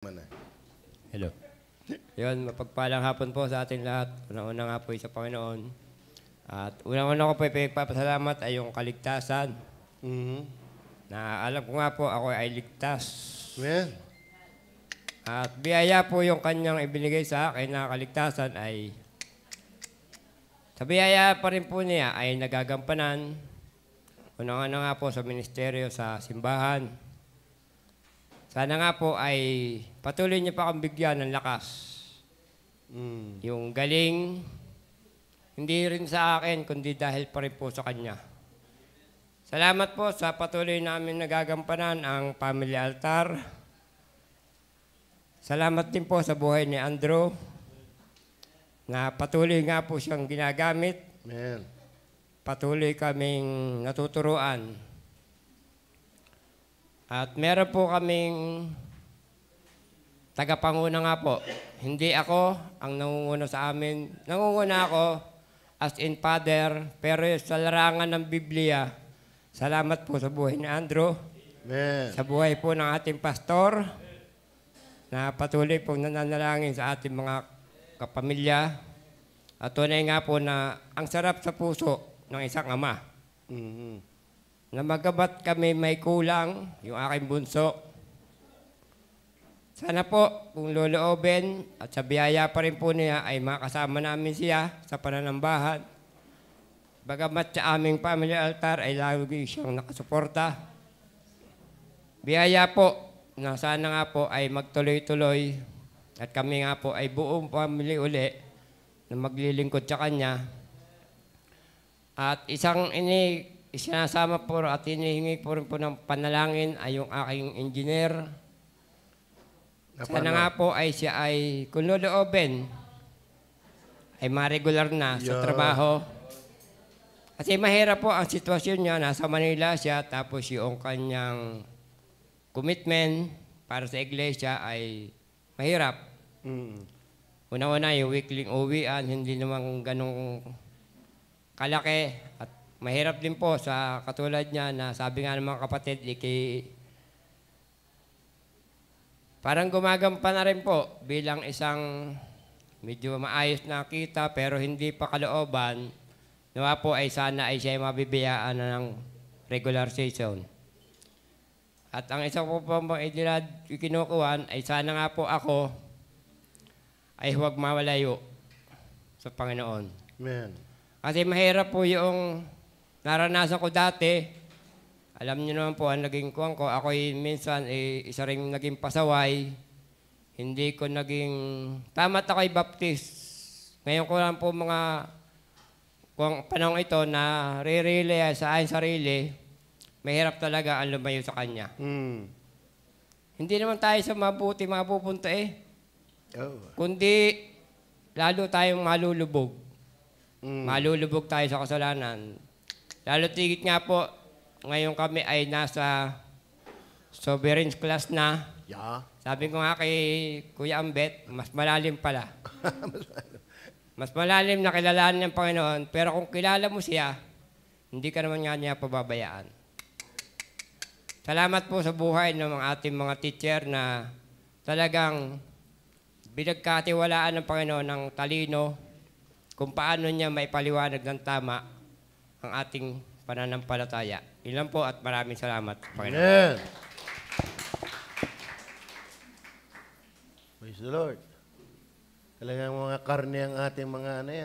Mana. Hello. Yun, mapagpalang hapon po sa ating lahat. Unang-una nga po sa Panginoon. At unang-una ko po ipagpapasalamat ay yung kaligtasan. Na alam ko nga po ako ay ligtas. Amen. At biyaya po yung kanyang ibinigay sa akin na kaligtasan ay sa biyaya pa rin po niya ay nagagampanan. Unang-una nga po sa ministeryo sa simbahan. Sana nga po ay patuloy niyo pa akong bigyan ng lakas. Yung galing, hindi rin sa akin, kundi dahil pa rin po sa Kanya. Salamat po sa patuloy namin nagagampanan ang Family Altar. Salamat din po sa buhay ni Andrew, na patuloy nga po siyang ginagamit. Amen. Patuloy kaming natuturuan. At meron po kaming tagapanguna nga po. Hindi ako ang nangunguna sa amin. Nangunguna ako as in father, pero sa larangan ng Biblia, salamat po sa buhay ni Andrew. Amen. Sa buhay po ng ating pastor, na patuloy pong nananalangin sa ating mga kapamilya. At tunay nga po na ang sarap sa puso ng isang ama. Na magabat kami may kulang, yung aking bunso. Sana po, kung loloobin at sa biyaya pa rin po niya, ay makasama namin siya sa pananambahan. Bagamat sa aming family altar ay lagi siyang nakasuporta. Biyaya po, na sana nga po ay magtuloy-tuloy at kami nga po ay buong family uli na maglilingkod sa Kanya. At isinasama po at hinihingi po rin po ng panalangin ay yung aking engineer. Sana nga po ay siya ay, kung loloobin, ay ma-regular na sa trabaho. Kasi mahirap po ang sitwasyon niya. Nasa Manila siya, tapos yung kanyang commitment para sa iglesia ay mahirap. Una-una yung weekly uwian, hindi naman ganong kalaki. At mahirap din po sa katulad niya na sabi nga ng mga kapatid, parang gumagampan na rin po bilang isang medyo maayos na kita pero hindi pa kalooban. Nawa po ay sana ay siya mabibiyaan na ng regular season. At ang isa po kinukuhan ay sana nga po ako ay huwag mawalayo sa Panginoon. Amen. Kasi mahirap po yung naranasan ko dati. Alam niyo naman po, ang naging kuwan ko, ako'y minsan isa rin naging pasaway. Hindi ko naging, tama't ako'y baptist. Ngayon ko lang po mga panahon ito na ririli sa aking sarili, mahirap talaga ang lumayo sa Kanya. Hindi naman tayo sa mabuti mapupunta kundi lalo tayong malulubog. Malulubog tayo sa kasalanan. Lalo tigit nga po, ngayon kami ay nasa sovereign class na. Yeah. Sabi ko nga kay Kuya Ambet, mas malalim pala. Mas malalim na kilalanin ng Panginoon, pero kung kilala mo siya, hindi ka naman nga niya pababayaan. Salamat po sa buhay ng ating mga teacher na talagang binagkatiwalaan ng Panginoon ng talino kung paano niya maipaliwanag ng tama ang ating pananampalataya. Ilan po at maraming salamat, Panginoon. Amen. Praise the Lord. Talagang mga karne ang ating mga